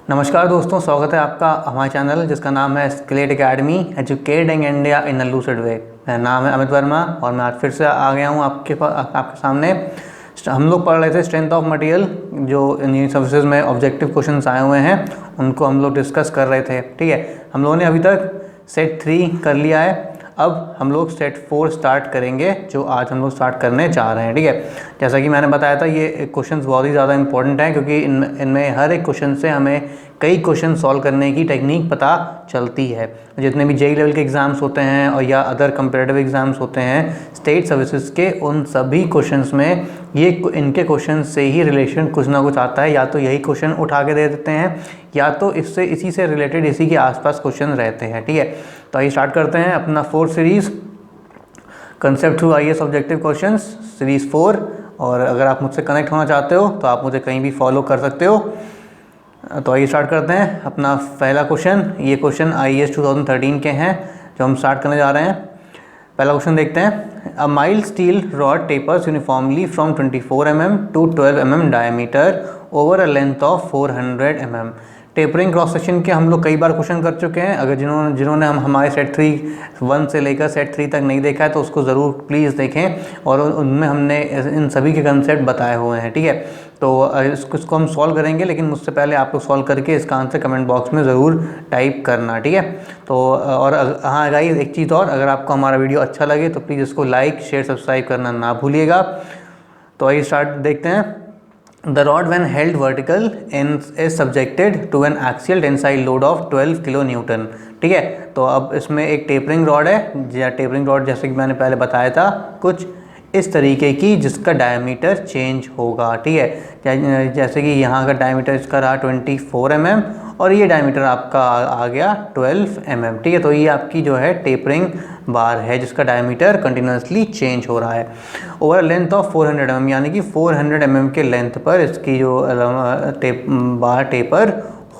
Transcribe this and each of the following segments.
नमस्कार दोस्तों, स्वागत है आपका हमारे चैनल जिसका नाम है स्केलेट academy educating India in a lucid way. मेरा नाम है अमित वर्मा और मैं आज फिर से आ गया हूँ आपके सामने। हम लोग पढ़ रहे थे स्ट्रेंथ ऑफ मटेरियल, जो इंजीनियरिंग सर्विसेज में ऑब्जेक्टिव क्वेश्चंस आए हुए हैं उनको हम लोग डिस्कस कर रहे थे। ठीक है, हम लोगों ने अभी तक सेट 3 कर लिया है। अब हम लोग सेट 4 स्टार्ट करेंगे, जो आज हम लोग स्टार्ट करने जा रहे हैं। ठीक है, जैसा कि मैंने बताया था, ये क्वेश्चंस बहुत ही ज़्यादा इंपॉर्टेंट हैं क्योंकि इनमें हर एक क्वेश्चन से हमें कई क्वेश्चन सॉल्व करने की टेक्निक पता चलती है। जितने भी जेईई लेवल के एग्ज़ाम्स होते हैं और या अदर कंपेरेटिव एग्ज़ाम्स होते हैं स्टेट सर्विसेज के, उन सभी क्वेश्चंस में इनके क्वेश्चन से ही रिलेशन कुछ ना कुछ आता है। या तो यही क्वेश्चन उठा के दे देते हैं या तो इसी से रिलेटेड इसी के आसपास क्वेश्चन रहते हैं। ठीक है, तो आइए स्टार्ट करते हैं अपना 4th series concept through IAS objective questions series 4। और अगर आप मुझसे कनेक्ट होना चाहते हो तो आप मुझे कहीं भी फॉलो कर सकते हो। तो आइए स्टार्ट करते हैं अपना पहला क्वेश्चन। ये क्वेश्चन आईएएस 2013 के हैं जो हम स्टार्ट करने जा रहे हैं। पहला क्वेश्चन देखते हैं। A mild steel rod tapers uniformly from 24 mm to 12 mm diameter over a length of 400 mm। Tapering cross section के हम लोग कई बार क्वेश्चन कर चुके हैं। अगर जिन्होंने हमारे सेट 1 से लेकर सेट 3 तक नहीं देखा है तो उसको ज़रूर प्लीज़ देखें, और उनमें हमने इन सभी के कंसेप्ट बताए हुए हैं। ठीक है, तो इसको हम सॉल्व करेंगे, लेकिन मुझसे पहले आप लोग सॉल्व करके इसका आंसर कमेंट बॉक्स में ज़रूर टाइप करना। ठीक है, तो और हाँ गाइस, एक चीज़ और, अगर आपको हमारा वीडियो अच्छा लगे तो प्लीज़ इसको लाइक शेयर सब्सक्राइब करना ना भूलिएगा। तो आइए स्टार्ट देखते हैं। The rod when held vertical is subjected to an axial tensile load of 12 kilo Newton. ठीक है, तो अब इसमें एक टेपरिंग रॉड है। टेपरिंग रॉड जैसे कि मैंने पहले बताया था, कुछ इस तरीके की जिसका डायमीटर चेंज होगा। ठीक है, जैसे कि यहाँ का डायमीटर इसका रहा 24 mm और ये डायमीटर आपका आ गया 12 mm। ठीक है, तो ये आपकी जो है टेपरिंग बार है जिसका डायमीटर कंटिन्यूसली चेंज हो रहा है ओवर लेंथ ऑफ 400 mm, यानी कि 400 mm के लेंथ पर इसकी जो बार टेपर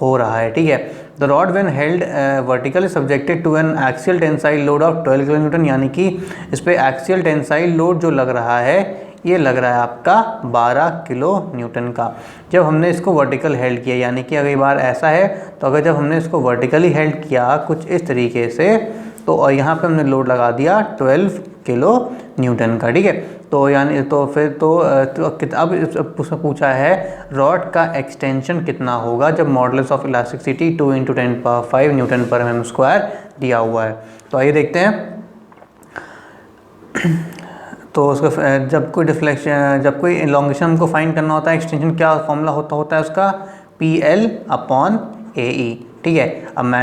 हो रहा है। ठीक है, the rod when held vertical is subjected to an axial tensile load of 12 kilo newton, यानी कि इस पर एक्सियल टेंसाइल लोड जो लग रहा है ये लग रहा है आपका 12 किलो न्यूटन का। जब हमने इसको वर्टिकल हेल्ड किया, यानी कि अगर बार ऐसा है तो अगर जब हमने इसको वर्टिकली हेल्ड किया कुछ इस तरीके से, तो और यहाँ पे हमने लोड लगा दिया 12 किलो न्यूटन का। ठीक है, तो यानी तो फिर तो अब पूछा है रॉड का एक्सटेंशन कितना होगा जब modulus of elasticity 2 × 10⁵ Newton per mm square दिया हुआ है। तो आइए देखते हैं। तो उसका जब कोई इलॉन्गेशन हमको फाइंड करना होता है, एक्सटेंशन क्या फॉर्मूला होता है उसका, PL/AE। ठीक है, अब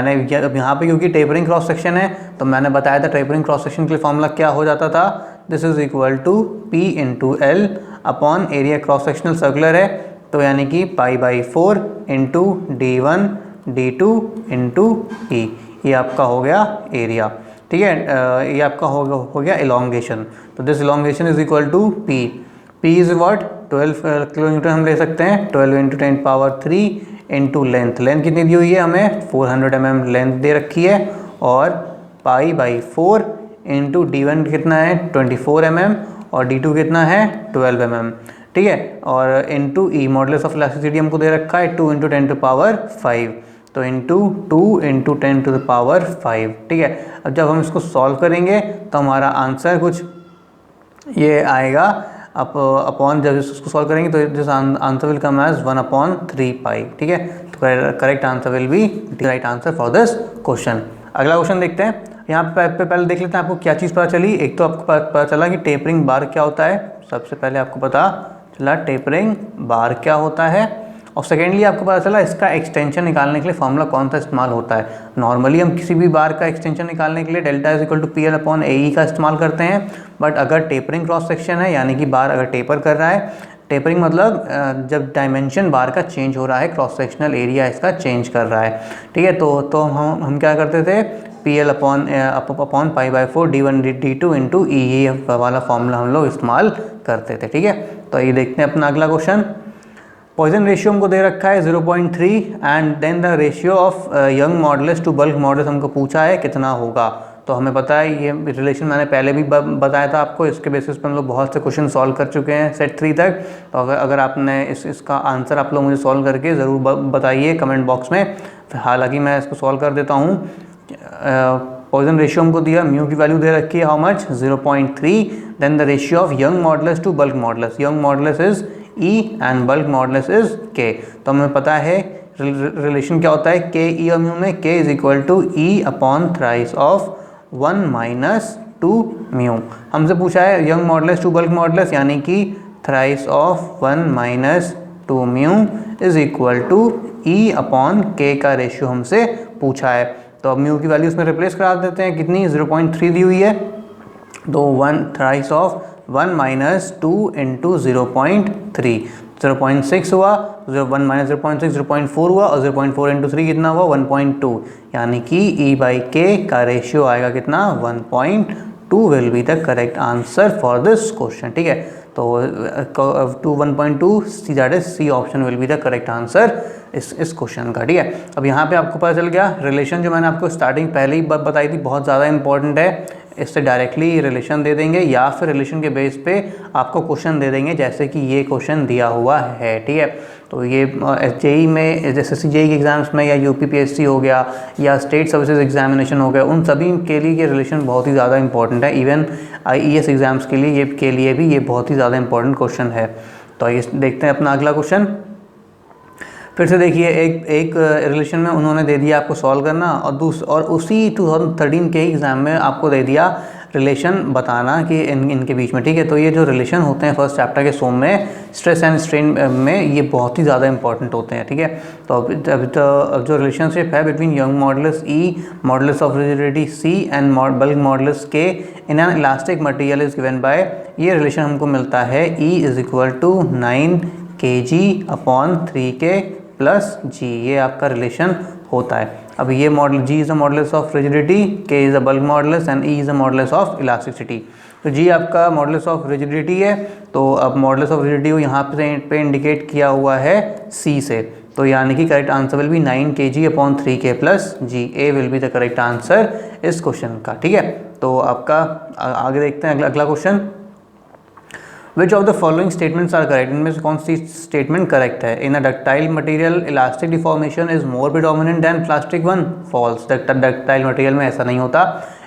यहाँ पे क्योंकि टेपरिंग क्रॉस सेक्शन है तो मैंने बताया था टेपरिंग क्रॉस सेक्शन के लिए फॉर्मूला क्या हो जाता था, this is equal to P × L upon area cross sectional circular है, तो यानी कि π/4 × D1 D2 × E। ये आपका हो गया एरिया। ठीक है, ये आपका हो गया इलॉन्गेशन। तो this elongation is equal to P is what, 12 kilo newton हम ले सकते हैं, 12 × 10⁻³ इंटू लेंथ कितनी दी हुई है हमें, 400 mm लेंथ दे रखी है, और π/4 इंटू D1 कितना है 24 mm और D2 कितना है 12 mm। ठीक है, और into E modulus of elasticity हमको दे रखा है 2 × 10⁵, तो इंटू 2 × 10⁵। ठीक है, अब जब हम इसको सॉल्व करेंगे तो हमारा आंसर कुछ ये आएगा। अपॉन जब इसको सॉल्व करेंगे तो this answer will come as 1/3π। ठीक है, तो correct answer will be the right answer for this question. अगला क्वेश्चन देखते हैं। यहाँ पे पहले देख लेते हैं आपको क्या चीज़ पता चली। एक तो आपको पता चला कि टेपरिंग बार क्या होता है, सबसे पहले आपको पता चला टेपरिंग बार क्या होता है, और सेकेंडली आपको पता चला इसका एक्सटेंशन निकालने के लिए फॉर्मूला कौन सा इस्तेमाल होता है। नॉर्मली हम किसी भी बार का एक्सटेंशन निकालने के लिए delta is equal to PL/AE का इस्तेमाल करते हैं, बट अगर टेपरिंग क्रॉस सेक्शन है, यानी कि बार अगर टेपर कर रहा है, टेपरिंग मतलब जब डायमेंशन बार का चेंज हो रहा है, क्रॉस सेक्शनल एरिया इसका चेंज कर रहा है। ठीक है, तो हम क्या करते थे, PL/π/4 D1 D2 × E, ये वाला फॉर्मूला हम लोग इस्तेमाल करते थे। ठीक है, तो ये देखते हैं अपना अगला क्वेश्चन। पॉइजन रेशियो हमको दे रखा है 0.3 and then the ratio of Young modulus to bulk modulus हमको पूछा है कितना होगा। तो हमें पता है ये रिलेशन मैंने पहले भी बताया था आपको, इसके बेसिस पर हम लोग बहुत से क्वेश्चन सॉल्व कर चुके हैं सेट 3 तक। तो अगर आपने इसका आंसर आप लोग मुझे सॉल्व करके ज़रूर बताइए कमेंट बॉक्स में। हालांकि मैं इसको सॉल्व कर देता हूँ। पॉइजन रेशियो हमको दिया, म्यू की वैल्यू दे रखी है how much 0.3। Then the ratio of Young modulus to bulk modulus, Young modulus is E and bulk modulus is K। तो हमें पता है रिलेशन क्या होता है K E और म्यू में, K is equal to E upon thrice of 1 minus 2 mu. हमसे पूछा है Young modulus to bulk modulus, यानी कि thrice of 1 minus 2 mu is equal to E upon K का रेशियो हमसे पूछा है। तो अब म्यू की वैल्यू इसमें रिप्लेस करा देते हैं, कितनी 0.3 दी हुई है, तो 1 थ्राइस ऑफ 1 माइनस 2 इंटू 0.3, 0.6 हुआ, 1 माइनस 0.6 0.4 हुआ, और 0.4 इंटू 3 कितना हुआ 1.2, यानी कि E बाई के का रेशियो आएगा कितना 1.2 will be the correct answer for this question. ठीक है, तो 1.2 C that is C option will be the correct answer इस क्वेश्चन का। ठीक है, अब यहाँ पे आपको पता चल गया रिलेशन जो मैंने आपको स्टार्टिंग पहले ही बताई थी बहुत ज़्यादा इंपॉर्टेंट है। इससे डायरेक्टली रिलेशन दे देंगे या फिर रिलेशन के बेस पे आपको क्वेश्चन दे देंगे, जैसे कि ये क्वेश्चन दिया हुआ है। ठीक है, तो ये जेई में, जैसे जेई के एग्ज़ाम्स में या यूपीपीएससी हो गया या स्टेट सर्विसेज एग्जामिनेशन हो गया, उन सभी के लिए ये रिलेशन बहुत ही ज़्यादा इंपॉर्टेंट है। इवन आईईएस एग्ज़ाम्स के लिए भी ये बहुत ही ज़्यादा इंपॉर्टेंट क्वेश्चन है। तो ये देखते हैं अपना अगला क्वेश्चन। फिर से देखिए, एक रिलेशन में उन्होंने दे दिया आपको सॉल्व करना, और उसी 2013 के एग्ज़ाम में आपको दे दिया रिलेशन बताना कि इनके बीच में। ठीक है, तो ये जो रिलेशन होते हैं फर्स्ट चैप्टर के सोम में स्ट्रेस एंड स्ट्रेन में, ये बहुत ही ज़्यादा इंपॉर्टेंट होते हैं। ठीक है, तो अब जो रिलेशनशिप है between Young modulus E, modulus of rigidity C and bulk modulus K in an elastic material is given by, ये रिलेशन हमको मिलता है E is equal to 9 kg upon 3K plus G, ये आपका रिलेशन होता है। अब ये model G is a modulus of rigidity, K is a bulk modulus and E is a modulus of elasticity. तो G आपका मॉडुलस ऑफ रिजिडिटी है, तो अब मॉडुलस ऑफ रिजिडिटी को यहाँ पे इंडिकेट किया हुआ है C से, तो यानी कि correct answer will B 9 kg upon 3K plus G। A will be the correct answer इस क्वेश्चन का। ठीक है, तो आपका आगे देखते हैं अगला question. Which of the following statements are correct? इनमें से कौन सी स्टेटमेंट करेक्ट है? In a ductile material, elastic deformation is more predominant than plastic one. False. Ductile material में ऐसा नहीं होता,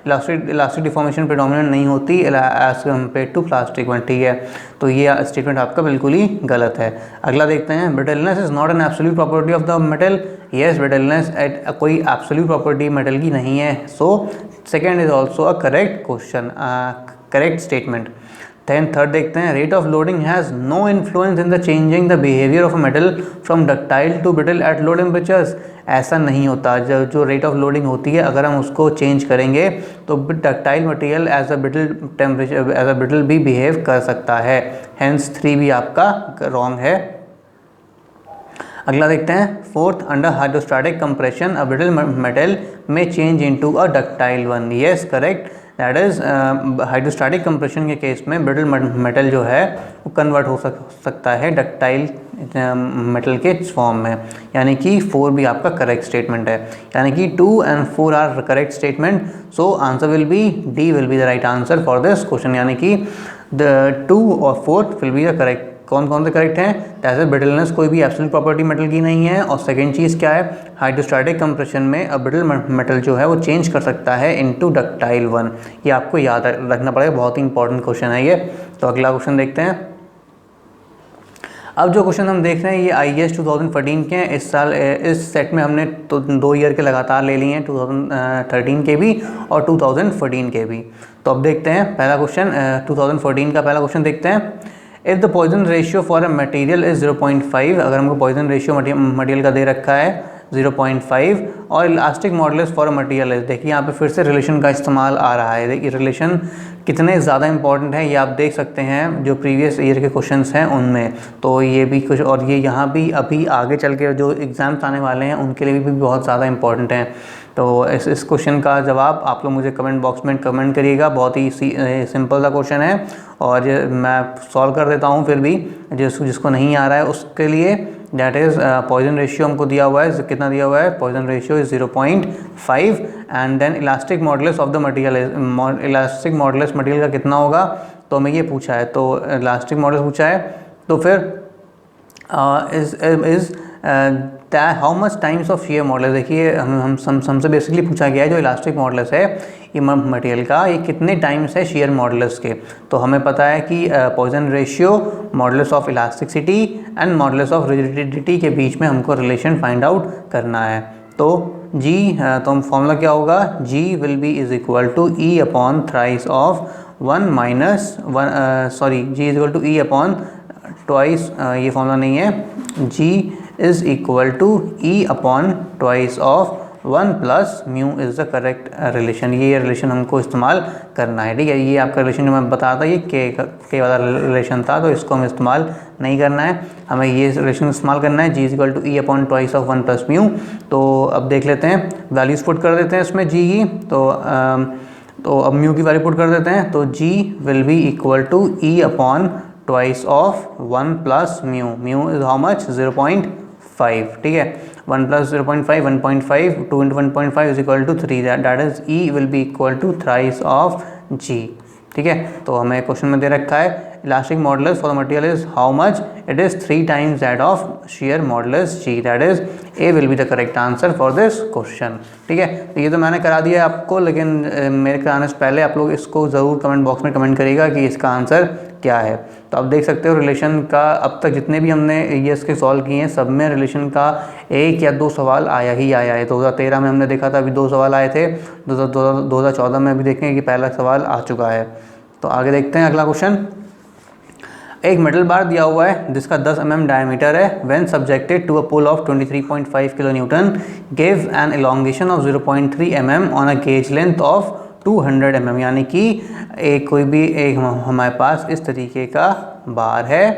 इलास्टिक डिफॉर्मेशन प्रेडोमिनेंट नहीं होती as compare to plastic one. ठीक है, तो ये स्टेटमेंट आपका बिल्कुल ही गलत है। अगला देखते हैं, brittleness is not an absolute property of the metal. Yes, brittleness कोई एब्सोल्यूट प्रॉपर्टी मेटल की नहीं है, so second is also a correct question, correct statement. Then third देखते हैं, rate of loading has no influence in the changing the behaviour of a metal from ductile to brittle at low temperatures. ऐसा नहीं होता, जो rate of loading होती है अगर हम उसको चेंज करेंगे तो ductile material as a brittle temperature as a brittle भी बिहेव कर सकता है। हेंस 3 भी आपका रॉन्ग है। अगला देखते हैं, fourth, under hydrostatic compression a brittle metal में change into a ductile one. Yes, correct, that is hydrostatic compression के केस में ब्रिटल मेटल जो है वो कन्वर्ट हो सकता है डक्टाइल मेटल के फॉर्म में, यानी कि 4 भी आपका करेक्ट स्टेटमेंट है, यानी कि 2 and 4 are correct statement. So answer will be D will be the right answer for this question, यानी कि द 2 और 4 विल बी द करेक्ट। कौन से करेक्ट हैं? जैसे ब्रिटलनेस कोई भी एब्सोल्यूट प्रॉपर्टी मेटल की नहीं है, और सेकंड चीज़ क्या है, हाइड्रोस्टैटिक कंप्रेशन में अब ब्रिटल मेटल जो है वो चेंज कर सकता है इनटू डक्टाइल वन। ये आपको याद रखना पड़ेगा, बहुत ही इंपॉर्टेंट क्वेश्चन है ये। तो अगला क्वेश्चन देखते हैं। अब जो क्वेश्चन हम देख रहे हैं ये आईएएस 2014 के हैं। इस साल इस सेट में हमने तो 2 ईयर के लगातार ले लिए हैं, 2013 के भी और 2014 के भी। तो अब देखते हैं पहला क्वेश्चन, 2014 का पहला क्वेश्चन देखते हैं। If the Poisson ratio for a material is 0.5, अगर हमको पॉइजन रेशियो मटेरियल का दे रखा है 0.5 और elastic modulus for a material है, देखिए यहाँ पे फिर से रिलेशन का इस्तेमाल आ रहा है। देखिए रिलेशन कितने ज़्यादा इंपॉर्टेंट है ये आप देख सकते हैं जो प्रीवियस ईयर के क्वेश्चंस हैं उनमें, तो ये भी कुछ, और ये यहाँ भी अभी आगे चल के जो एग्ज़ाम्स आने वाले हैं उनके लिए भी बहुत ज़्यादा इंपॉर्टेंट हैं। तो इस क्वेश्चन का जवाब आप लोग मुझे कमेंट बॉक्स में कमेंट करिएगा। बहुत ही सिंपल सा क्वेश्चन है और मैं सॉल्व कर देता हूँ, फिर भी जिसको नहीं आ रहा है उसके लिए दैट इज़ पॉइजन रेशियो हमको दिया हुआ है, कितना दिया हुआ है, Poisson ratio is 0.5 and then elastic modulus of the material, elastic modulus material का कितना होगा, तो हमें ये पूछा है, तो इलास्टिक मॉडुलस पूछा है, तो फिर is how much times of shear modulus. देखिए हमसे बेसिकली पूछा गया है जो इलास्टिक मॉडुलस है ये मटेरियल का, ये कितने टाइम्स है शियर मॉडुलस के। तो हमें पता है कि Poisson ratio, modulus of elasticity and modulus of rigidity के बीच में हमको रिलेशन फाइंड आउट करना है। तो G, तो हम फॉर्मूला क्या होगा, G will be is equal to E upon thrice of 1 minus 1, sorry G is equal to E upon twice, ये फॉर्मूला नहीं है, G is equal to E upon twice of 1 plus mu is the correct relation. ये relation हमको इस्तेमाल करना है, ठीक है। ये आपका रिलेशन जो मैं बताया था ये के वाला रिलेशन था, तो इसको हमें इस्तेमाल नहीं करना है, हमें ये रिलेशन इस्तेमाल करना है, G is equal to E upon twice of 1 plus mu. तो अब देख लेते हैं, वैल्यूज़ पुट कर देते हैं इसमें G की, तो अब म्यू की वैल्यू पुट कर देते हैं, तो G will be equal to E upon twice of 1 plus mu, mu is how much, 0.5, ठीक है। 1 plus 0.5, 1.5, 2 into 1.5 is equal to 3, that is E will be equal to thrice of G, ठीक है। तो हमें क्वेश्चन में दे रखा है elastic modulus for the material is how much, it is 3 times that of shear modulus G, that is A will be the correct answer for this question, ठीक है। तो ये तो मैंने करा दिया है आपको, लेकिन मेरे कराने से पहले आप लोग इसको ज़रूर कमेंट बॉक्स में कमेंट करिएगा कि इसका आंसर क्या है। तो आप देख सकते हो रिलेशन का अब तक जितने भी हमने ये इसके सॉल्व किए हैं सब में रिलेशन का 1 या 2 सवाल आया है। 2013 में हमने देखा था, अभी 2 सवाल आए थे, 2014 में भी देखें कि पहला सवाल आ चुका है। तो आगे देखते हैं अगला क्वेश्चन। एक मेटल बार दिया हुआ है जिसका 10 mm डायमीटर है, when subjected to a pull of 23.5 kilo newton give an elongation of 0.3 mm on a gauge length of 200 mm, यानी कि एक कोई भी एक हमारे पास इस तरीके का बार है,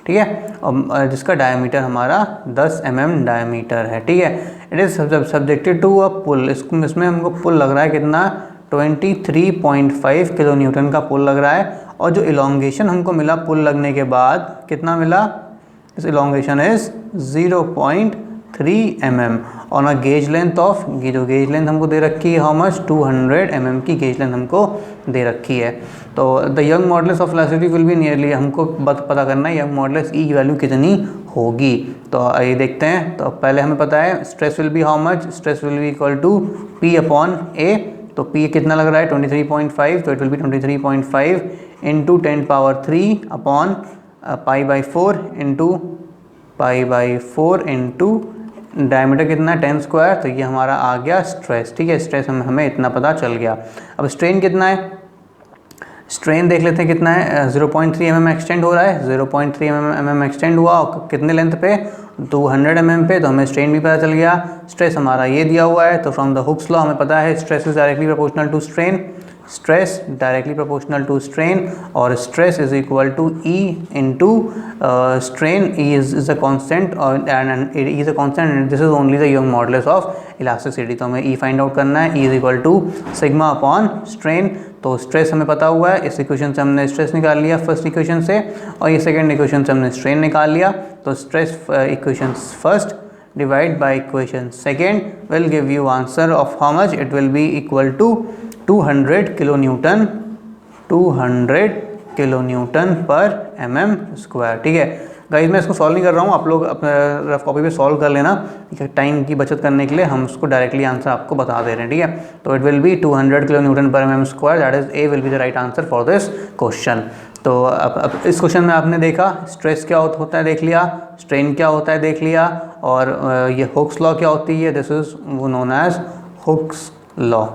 ठीक है, और जिसका डायमीटर हमारा 10 mm डायमीटर है, ठीक है। It is subjected to a pull, इसमें हमको पुल लग रहा है कितना, 23.5 किलो न्यूटन का पुल लग रहा है, और जो इलोंगेशन हमको मिला पुल लगने के बाद कितना मिला, इस elongation is 0.3 mm on a gauge length of, ये जो गेज लेंथ हमको दे रखी है हाउ मच, 200 mm की गेज लेंथ हमको दे रखी है। तो the Young modulus of elasticity will be nearly, हमको पता करना है यंग मॉडुलस E की वैल्यू कितनी होगी। तो ये देखते हैं, तो पहले हमें पता है stress will be how much, stress will be equal to P upon A, तो P कितना लग रहा है 23.5, तो it will be 23.5 into 10⁻³ upon π/4 into π/4 into diameter कितना है 10 स्क्वायर, तो ये हमारा आ गया स्ट्रेस, ठीक है। स्ट्रेस हमें इतना पता चल गया। अब स्ट्रेन कितना है, स्ट्रेन देख लेते हैं कितना है, 0.3 mm एक्सटेंड हो रहा है, 0.3 mm एक्सटेंड हुआ और कितने लेंथ पे, 200 mm पे, तो हमें स्ट्रेन भी पता चल गया। स्ट्रेस हमारा ये दिया हुआ है, तो फ्रॉम द हुक्स लॉ हमें पता है stress is directly proportional to strain, stress directly proportional to strain, और stress is equal to E into strain, E is a constant and E is a constant and this is only the Young modulus of elasticity. तो हमें E find out करना है, E is equal to sigma upon strain. तो stress हमें पता हुआ है, इस इक्वेशन से हमने स्ट्रेस निकाल लिया फर्स्ट इक्वेशन से, और ये सेकंड इक्वेशन से हमने स्ट्रेन निकाल लिया। तो stress equation first divide by equation second will give you answer of how much, it will be equal to 200 kilo newton, 200 kilo newton per mm square, ठीक है। गाइस मैं इसको सॉल्व नहीं कर रहा हूँ, आप लोग अपने रफ कॉपी पे सॉल्व कर लेना, टाइम की बचत करने के लिए हम उसको डायरेक्टली आंसर आपको बता दे रहे हैं, ठीक है। तो it will be 200 kilo newton per mm square, that is A will be the right answer for this question. तो अब इस क्वेश्चन में आपने देखा स्ट्रेस क्या होता है देख लिया, स्ट्रेन क्या होता है देख लिया, और ये हुक्स लॉ क्या होती है, this is known as Hooke's law,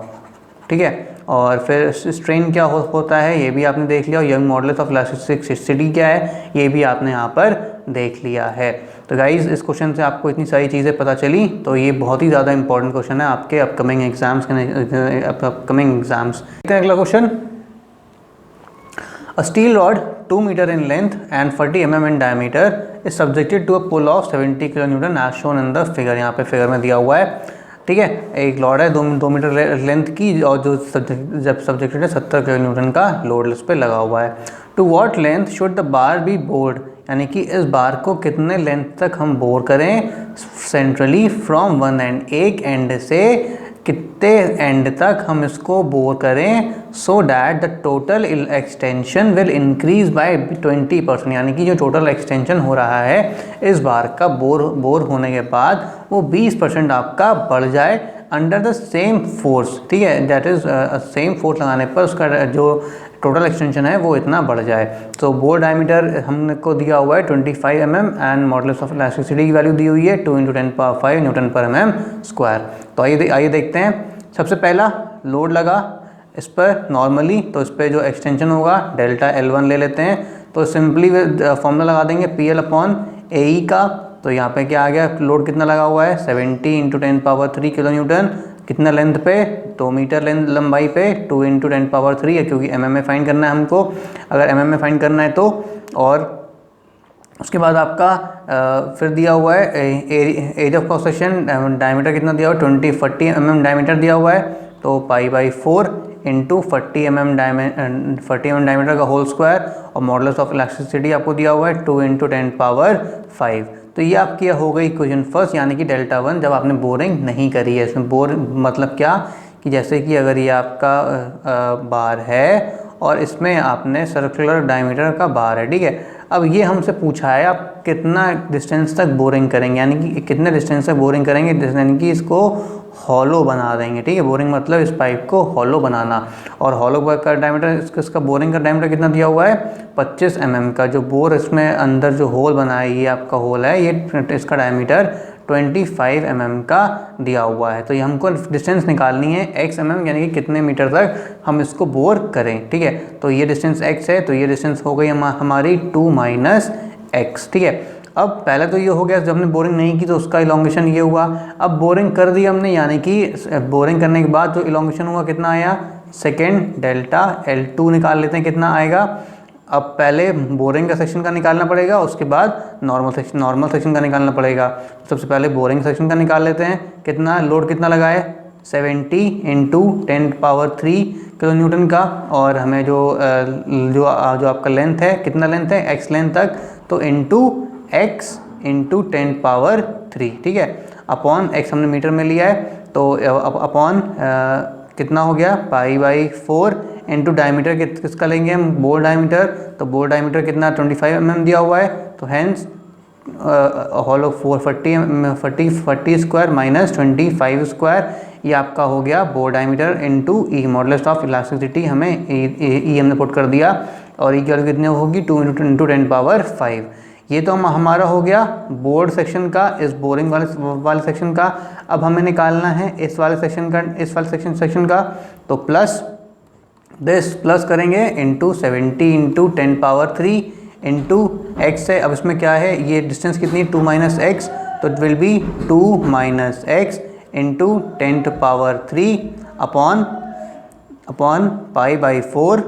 ठीक है। और फिर स्ट्रेन क्या होता है ये भी आपने देख लिया, और यंग मॉडुलस ऑफ इलास्टिसिटी क्या है ये भी आपने यहाँ पर देख लिया है। तो गाइज इस क्वेश्चन से आपको इतनी सारी चीज़ें पता चली, तो ये बहुत ही ज़्यादा इंपॉर्टेंट क्वेश्चन है आपके अपकमिंग एग्जाम्स के। अगला question, a steel rod 2 meter in length and 40 mm in diameter is subjected to a pull of 70 kN as shown in the figure। यहाँ पे फिगर में दिया हुआ है, ठीक है। एक लॉड है 2 मीटर लेंथ की, और जो जब सब्जेक्टेड है 70 kN का लोड इस पर लगा हुआ है। To what length should the bar be bored, यानी कि इस बार को कितने लेंथ तक हम बोर करें सेंट्रली फ्रॉम वन एंड, एक एंड से कितने एंड तक हम इसको बोर करें so that the total extension will increase by 20%, यानी कि जो टोटल एक्सटेंशन हो रहा है इस बार का बोर होने के बाद वो 20% आपका बढ़ जाए अंडर द सेम फोर्स, ठीक है, दैट इज़ सेम फोर्स लगाने पर उसका जो टोटल एक्सटेंशन है वो इतना बढ़ जाए। तो बोर डायमीटर हमने को दिया हुआ है 25 mm and modulus of elasticity की वैल्यू दी हुई है 2 × 10⁵ न्यूटन पर mm²। तो आइए देखते हैं। सबसे पहला लोड लगा इस पर नॉर्मली, तो इस पर जो एक्सटेंशन होगा डेल्टा L1 ले लेते हैं। तो सिंपली फॉर्मूला लगा देंगे PL/AE का। तो यहाँ पे क्या आ गया, लोड कितना लगा हुआ है 70 × 10⁻³ किलो न्यूटन, कितना लेंथ पे 2 मीटर लंबाई पे 2 × 10⁻³ है, क्योंकि mm में फाइंड करना है हमको, अगर mm में फाइंड करना है तो। और उसके बाद आपका फिर दिया हुआ है edge of cross section, diameter कितना दिया हुआ है 40 mm डायमीटर दिया हुआ है, तो π/4 × 40 mm डायमीटर का होल स्क्वायर, और मॉडुलस ऑफ इलास्टिसिटी आपको दिया हुआ है 2 × 10⁵। तो ये आपकी हो गई इक्वेशन फर्स्ट, यानी कि डेल्टा 1 जब आपने बोरिंग नहीं करी है। इसमें बोर मतलब क्या कि जैसे कि अगर ये आपका बार है और इसमें आपने सर्कुलर डायमीटर का बार है, ठीक है। अब ये हमसे पूछा है आप कितना डिस्टेंस तक बोरिंग करेंगे, यानी कि कितने डिस्टेंस तक बोरिंग करेंगे, यानी कि इसको हॉलो बना देंगे, ठीक है। बोरिंग मतलब इस पाइप को हॉलो बनाना। और हॉलो का डायमीटर, इसका बोरिंग का डायमीटर कितना दिया हुआ है 25 mm का। जो बोर इसमें अंदर जो होल बना है, ये आपका होल है, ये इसका डायमीटर 25 mm का दिया हुआ है। तो ये हमको डिस्टेंस निकालनी है x mm, यानी कि कितने मीटर तक हम इसको बोर करें, ठीक है। तो ये डिस्टेंस x है, तो ये डिस्टेंस हो गई हमारी 2 - x, ठीक है। अब पहले तो ये हो गया, जब हमने बोरिंग नहीं की तो उसका इलोंगेशन ये हुआ। अब बोरिंग कर दी हमने, यानी कि बोरिंग करने के बाद जो इलोंगेशन हुआ कितना आया, सेकेंड डेल्टा L2 निकाल लेते हैं कितना आएगा। अब पहले बोरिंग का सेक्शन का निकालना पड़ेगा, उसके बाद नॉर्मल सेक्शन का निकालना पड़ेगा। सबसे पहले बोरिंग सेक्शन का निकाल लेते हैं, कितना लोड कितना लगा है 70 × 10⁻³ किलो न्यूटन का, और हमें जो आपका लेंथ है, कितना लेंथ है x लेंथ तक, तो x × 10⁻³, ठीक है, अपॉन x हमने मीटर में लिया है, तो अपॉन कितना हो गया π/4 × डायमीटर किसका लेंगे हम, बोर डायमीटर। तो बोर डायमीटर कितना 25 mm दिया हुआ है, तो हैंस हॉलो 40² - 25², ये आपका हो गया bore diameter into E, modulus of elasticity हमें ई हमने पुट कर दिया, और ई की वैल्यू कितनी होगी 2 × 10⁻⁵। ये तो हमारा हो गया बोर्ड सेक्शन का, इस बोरिंग वाले सेक्शन का। अब हमें निकालना है इस वाले सेक्शन का, तो प्लस करेंगे इंटू 70 × 10⁻³ इंटू x है। अब इसमें क्या है, ये डिस्टेंस कितनी 2 - x, तो it will be 2 - x into 10⁻³ upon π/4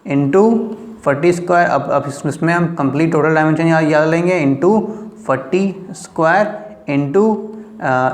into 40²। अब इसमें हम कंप्लीट टोटल डायमेंशन याद लेंगे into 40² into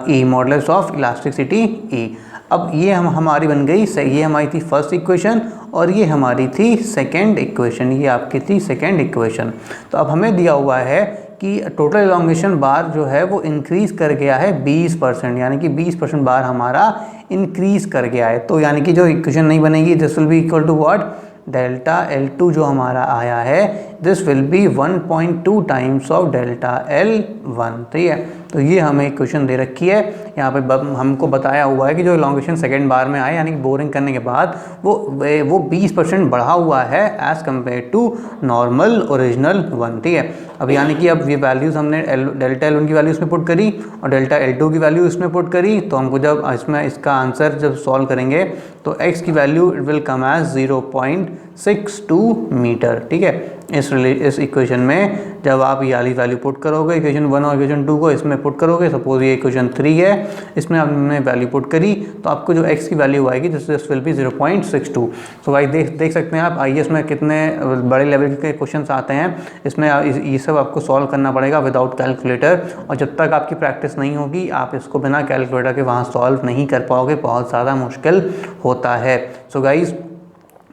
E, modulus of elasticity E. अब ये हमारी बन गई, ये हमारी थी फर्स्ट इक्वेशन, और ये हमारी थी सेकंड इक्वेशन, ये आपकी थी सेकंड इक्वेशन। तो अब हमें दिया हुआ है कि टोटल इलोंगेशन बार जो है वो इंक्रीज़ कर गया है 20%, यानी कि 20% बार हमारा इंक्रीज़ कर गया है। तो यानी कि जो इक्वेशन नहीं बनेगी, this will be equal to what, delta L2 जो हमारा आया है, this will be 1.2 times of delta L1, ठीक है। तो ये हमें इक्वेशन दे रखी है, यहाँ पे हमको बताया हुआ है कि जो इलोंगेशन सेकेंड बार में आए, यानी कि बोरिंग करने के बाद वो 20% बढ़ा हुआ है as compare to normal original 1, ठीक है। अब यानी कि अब ये वैल्यूज़ हमने डेल्टा L1 की वैल्यू इसमें पुट करी और डेल्टा L2 की वैल्यू इसमें पुट करी, तो हमको जब इसमें इसका आंसर जब सॉल्व करेंगे तो x की value it will come as 0.62 metre, ठीक है। इस इक्वेशन में जब आप ये वाली वैल्यू पुट करोगे, इक्वेशन 1 और इक्वेशन 2 को इसमें पुट करोगे, सपोज ये इक्वेशन 3 है, इसमें आपने वैल्यू पुट करी, तो आपको जो x की वैल्यू आएगी दिस विल बी 0.62। सो भाई देख सकते हैं आप IAS में कितने बड़े लेवल के क्वेश्चन आते हैं। इसमें ये सब आपको सॉल्व करना पड़ेगा विदाउट कैलकुलेटर, और जब तक आपकी प्रैक्टिस नहीं होगी आप इसको बिना कैलकुलेटर के वहाँ सॉल्व नहीं कर पाओगे, बहुत ज़्यादा मुश्किल होता है। सो गाइज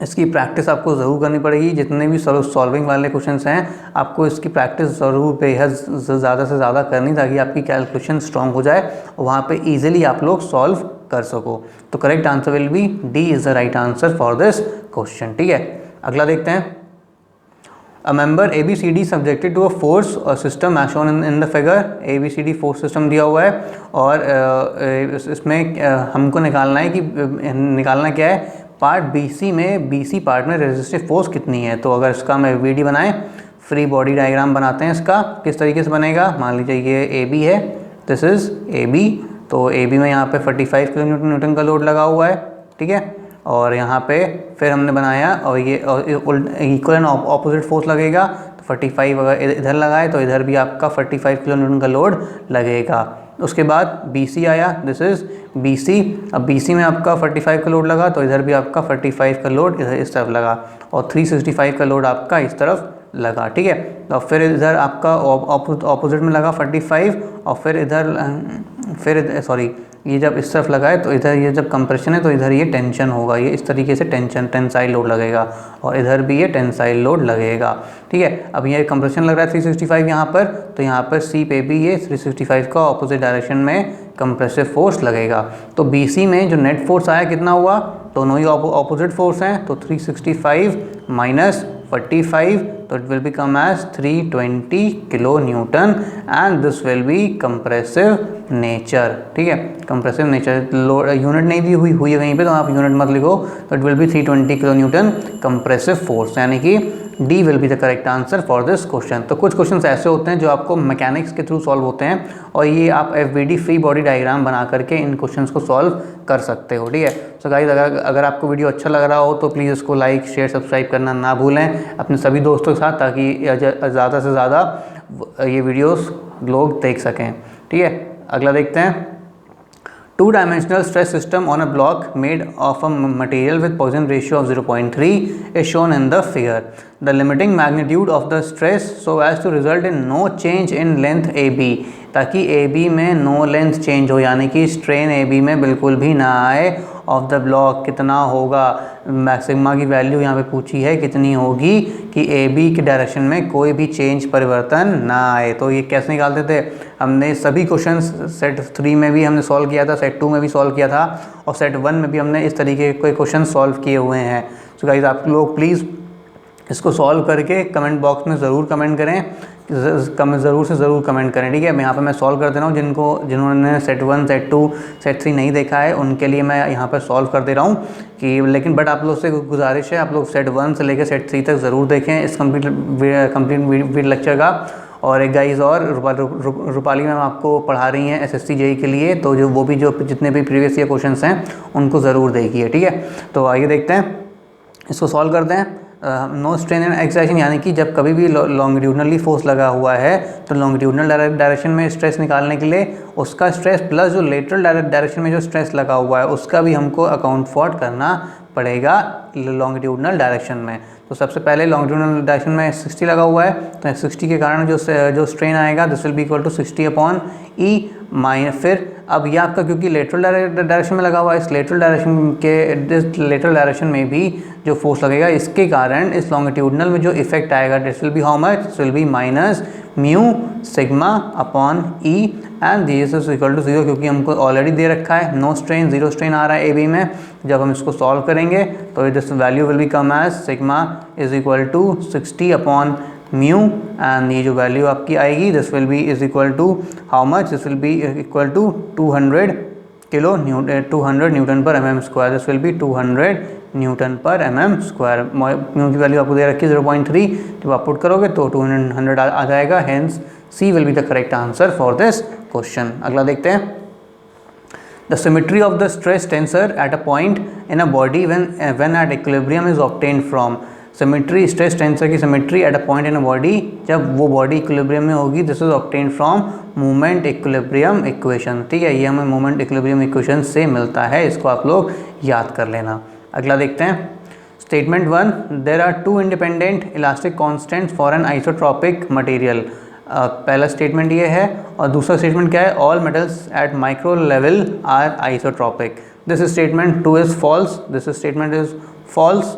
इसकी प्रैक्टिस आपको ज़रूर करनी पड़ेगी। जितने भी सॉल्विंग वाले क्वेश्चंस हैं आपको इसकी प्रैक्टिस ज़रूर बेहद ज़्यादा से ज़्यादा करनी, ताकि आपकी कैलकुलेशन स्ट्रॉन्ग हो जाए और वहाँ पे इजीली आप लोग सॉल्व कर सको। तो correct answer will be D is the right answer for this question. ठीक है, अगला देखते हैं। A member ABCD subjected to a force or system as shown in the figure। ABCD force system दिया हुआ है और इसमें हमको निकालना है कि निकालना क्या है, पार्ट BC में, BC पार्ट में रेजिस्टिव फोर्स कितनी है। तो अगर इसका हम VD बनाएं, फ्री बॉडी डायग्राम बनाते हैं इसका, किस तरीके से बनेगा। मान लीजिए ये AB है, दिस इज़ AB। तो AB में यहाँ पे 45 किलो न्यूटन का लोड लगा हुआ है, ठीक है। और यहाँ पे फिर हमने बनाया और ये इक्वल एंड ऑपोजिट फोर्स लगेगा। तो 45 अगर इधर लगाए तो इधर भी आपका 45 किलो न्यूटन का लोड लगेगा। उसके बाद BC आया, दिस इज़ BC। अब BC में आपका 45 का लोड लगा तो इधर भी आपका 45 का लोड इधर इस तरफ लगा और 365 का लोड आपका इस तरफ लगा, ठीक है। तो फिर इधर आपका ऑपोजिट में लगा 45 और फिर सॉरी ये जब इस तरफ लगा है तो इधर ये जब कंप्रेशन है तो इधर ये टेंशन होगा, ये इस तरीके से टेंसाइल लोड लगेगा और इधर भी ये टेंसाइल लोड लगेगा, ठीक है। अब ये कंप्रेशन लग रहा है 365 यहाँ पर, तो यहाँ पर C पे भी ये 365 का ऑपोजिट डायरेक्शन में कंप्रेसिव फोर्स लगेगा। तो BC में जो नेट फोर्स आया कितना हुआ, दोनों ही ऑपोजिट फोर्स हैं, तो 365 माइनस 45, तो it will become as 320 kilo newton and this will be compressive nature, ठीक है। कंप्रेसिव नेचर यूनिट नहीं दी हुई है कहीं पे, तो आप यूनिट मत लिखो। तो it will B 320 kilo Newton compressive force, यानी कि D will be the correct answer for this question. तो कुछ क्वेश्चंस ऐसे होते हैं जो आपको मैकेनिक्स के थ्रू सॉल्व होते हैं और ये आप FBD फ्री बॉडी डायग्राम बना करके इन क्वेश्चंस को सॉल्व कर सकते हो, ठीक है। सो गाइस, अगर आपको वीडियो अच्छा लग रहा हो तो प्लीज़ इसको लाइक शेयर सब्सक्राइब करना ना भूलें अपने सभी दोस्तों के साथ, ताकि ज़्यादा से ज़्यादा ये वीडियोस लोग देख सकें, ठीक है। अगला देखते हैं। Two-dimensional stress system on a block made of a material with Poisson ratio of 0.3 is shown in the figure. The limiting magnitude of the stress so as to result in no change in length AB, ताकि AB में no length change हो, यानी कि strain AB में बिल्कुल भी ना आए। ऑफ द ब्लॉक कितना होगा, मैक्सिमा की वैल्यू यहाँ पे पूछी है कितनी होगी कि AB के डायरेक्शन में कोई भी चेंज परिवर्तन ना आए। तो ये कैसे निकालते थे, हमने सभी क्वेश्चंस सेट 3 में भी हमने सॉल्व किया था, सेट 2 में भी सॉल्व किया था और सेट 1 में भी हमने इस तरीके के क्वेश्चन सॉल्व किए हुए हैं। सो गाइस, आप लोग प्लीज़ इसको सॉल्व करके कमेंट बॉक्स में ज़रूर कमेंट करें, ज़रूर से ज़रूर कमेंट करें, ठीक है। मैं यहाँ पे सॉल्व कर दे रहा हूँ, जिन्होंने सेट 1 सेट 2 सेट 3 नहीं देखा है उनके लिए मैं यहाँ पर सॉल्व कर दे रहा हूँ कि लेकिन बट आप लोग से गुजारिश है, आप लोग सेट 1 से लेकर सेट 3 तक ज़रूर देखें इस कंप्लीट वीडियो लेक्चर का। और एक गाइज़ और रूपाली मैम आपको पढ़ा रही हैं SSC JEE के लिए, तो वो भी जितने भी प्रीवियस ईयर क्वेश्चंस हैं उनको ज़रूर देखिए, ठीक है। तो आइए देखते हैं, इसको सॉल्व करते हैं। नो स्ट्रेन एंड एक्साइटेशन, यानी कि जब कभी भी लॉन्गिट्यूडनली फोर्स लगा हुआ है तो लॉन्गिट्यूडनल डायरेक्शन में स्ट्रेस निकालने के लिए उसका स्ट्रेस प्लस जो लेटरल डायरेक्शन में जो स्ट्रेस लगा हुआ है उसका भी हमको अकाउंट फॉर करना पड़ेगा लॉन्गिट्यूडनल डायरेक्शन में। तो सबसे पहले लॉन्गिट्यूडनल डायरेक्शन में 60 लगा हुआ है, तो 60 के कारण जो स्ट्रेन आएगा this will be equal to 60/E minus, फिर अब ये आपका क्योंकि लेटरल डायरेक्शन में लगा हुआ है, इस लेटरल डायरेक्शन में भी जो फोर्स लगेगा इसके कारण इस लॉन्गिट्यूडनल में जो इफेक्ट आएगा this will be how much, this will be minus mu sigma upon E and this is equal to 0, क्योंकि हमको ऑलरेडी दे रखा है नो स्ट्रेन, 0 स्ट्रेन आ रहा है AB में। जब हम इसको सॉल्व करेंगे तो this value will be come as sigma is equal to 60 upon mu and ये जो वैल्यू आपकी आएगी this will be is equal to how much, this will be equal to 200 newton per mm square, this will be 200 newton per mm square. Mu की value आपको दे रखी है 0.3, जब आप पुट करोगे तो 200 आ जाएगा, hence C will be the correct answer for this question. अगला देखते हैं। The symmetry of the stress tensor at a point in a body when at equilibrium is obtained from। Symmetry, stress tensor की symmetry at a point in a body, जब वो body equilibrium में होगी this is obtained from moment equilibrium equation, ठीक है। ये हमें moment equilibrium equation से मिलता है, इसको आप लोग याद कर लेना। अगला देखते हैं। Statement 1, there are 2 independent elastic constants for an isotropic material. पहला स्टेटमेंट ये है और दूसरा स्टेटमेंट क्या है, all metals at micro level are isotropic. This statement 2 is false, this statement is false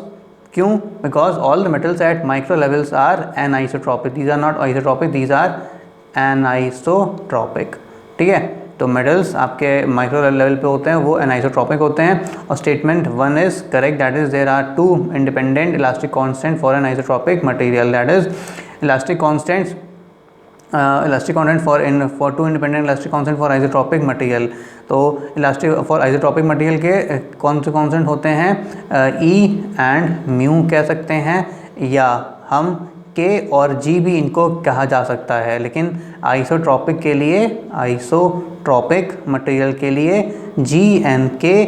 क्यों? Because all the metals at micro levels are anisotropic, these are not isotropic, these are anisotropic. ठीक है, तो metals आपके micro level पे होते हैं वो एनआइसोट्रॉपिक होते हैं। और statement 1 is correct, that is there are 2 independent elastic constant for an isotropic material, that is elastic constants elastic constant for 2 independent elastic constant for isotropic material. तो इलास्टिक फॉर आइसोट्रॉपिक मटेरियल के कौन से constant होते हैं? E and mu कह सकते हैं, या हम के और जी भी इनको कहा जा सकता है। लेकिन आइसोट्रॉपिक के लिए, आइसोट्रॉपिक मटेरियल के लिए जी एंड के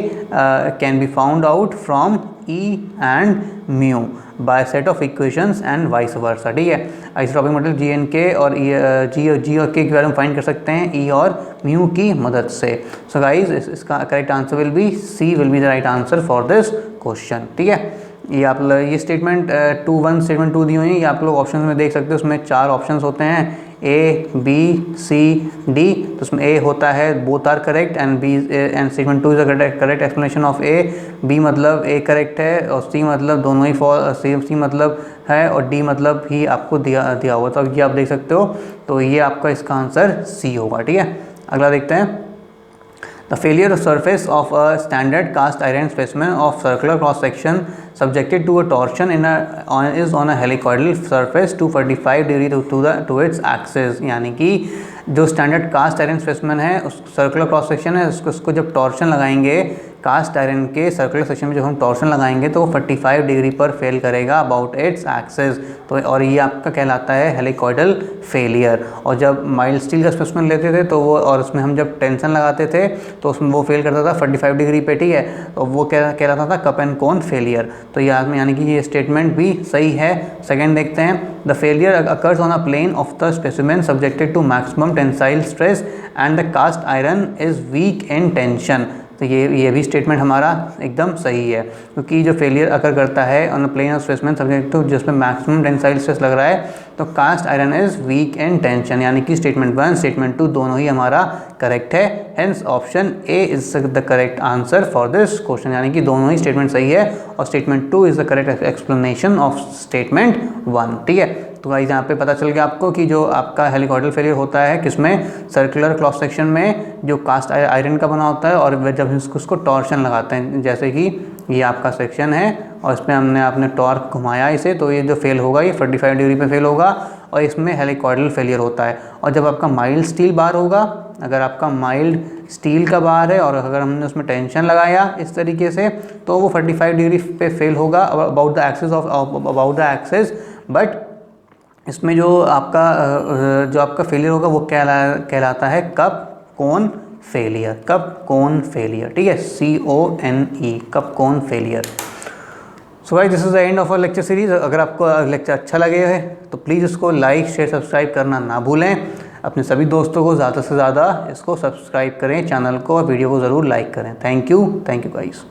can be found out from E and mu by set of equations and vice versa. ठीक है, आइसोट्रॉपिक मटेरियल जी एंड के और जी और के वैल्यू फाइंड कर सकते हैं ई और म्यू की मदद से। सो गाइज इसका correct answer will be C, will be the right answer for this question. ठीक है, ये स्टेटमेंट 2 स्टेटमेंट 2 दी हुई है, ये आप लोग ऑप्शन में देख सकते हो। उसमें 4 ऑप्शंस होते हैं, ए बी सी डी। तो उसमें ए होता है both are correct and B and statement 2 is the correct explanation of A. B मतलब ए करेक्ट है और सी मतलब दोनों ही सी मतलब है और डी मतलब ही आपको दिया हुआ। तो ये आप देख सकते हो, तो ये आपका इसका आंसर सी होगा। ठीक है, अगला देखते हैं। The failure of surface of a standard cast iron specimen of circular cross section subjected to a torsion is on a helicoidal surface 245 degree to its axis। यानी कि जो स्टैंडर्ड कास्ट आयरन स्पेसिमेन है, उस circular cross section है, उसको जब torsion लगाएंगे cast iron के सर्कुलर सेक्शन में जब हम टॉर्शन लगाएंगे तो वो 45 डिग्री पर फेल करेगा अबाउट इट्स एक्सेस। तो और ये आपका कहलाता है हेलिकॉइडल फेलियर। और जब माइल्ड स्टील का स्पेसिमेन लेते थे तो वो, और उसमें हम जब टेंशन लगाते थे तो उसमें वो फेल करता था 45 डिग्री पे। ठीक है, तो वो कहलाता था कप एंड कोन फेलियर। तो यानी कि ये स्टेटमेंट भी सही है। सेकेंड देखते हैं, the failure occurs on a plane of the specimen subjected to maximum tensile stress and the cast iron is weak in tension. तो ये भी स्टेटमेंट हमारा एकदम सही है, क्योंकि जो फेलियर अकर करता है on plane of specimen subject to जिसमें मैक्सिमम टेंसाइल स्ट्रेस लग रहा है, तो cast iron is weak in tension. यानी कि स्टेटमेंट 1 स्टेटमेंट 2 दोनों ही हमारा करेक्ट है। Hence option A is the correct answer for this question. यानी कि दोनों ही स्टेटमेंट सही है और statement 2 is the correct explanation of statement 1। ठीक है, तो गाइस यहाँ पे पता चल गया आपको कि जो आपका हेलिकॉइडल फेलियर होता है किसमें, सर्कुलर क्रॉस सेक्शन में जो कास्ट आयरन का बना होता है, और जब उसको टॉर्शन लगाते हैं, जैसे कि ये आपका सेक्शन है और इसमें हमने आपने टॉर्क घुमाया इसे, तो ये जो फेल होगा ये 45 डिग्री पे फेल होगा और इसमें हेलिकॉइडल फेलियर होता है। और जब आपका माइल्ड स्टील बार होगा, अगर आपका माइल्ड स्टील का बार है और अगर हमने उसमें टेंशन लगाया इस तरीके से, तो वो 45 डिग्री पे फेल होगा अबाउट द एक्सेस। बट इसमें जो आपका फेलियर होगा वो कहलाता है cup cone failure, cup cone failure. ठीक है, CONE, cup cone failure. So guys this is the end of our lecture series. अगर आपको लेक्चर अच्छा लगे है तो प्लीज़ इसको लाइक शेयर सब्सक्राइब करना ना भूलें। अपने सभी दोस्तों को ज़्यादा से ज़्यादा इसको सब्सक्राइब करें चैनल को, और वीडियो को ज़रूर लाइक करें। Thank you guys.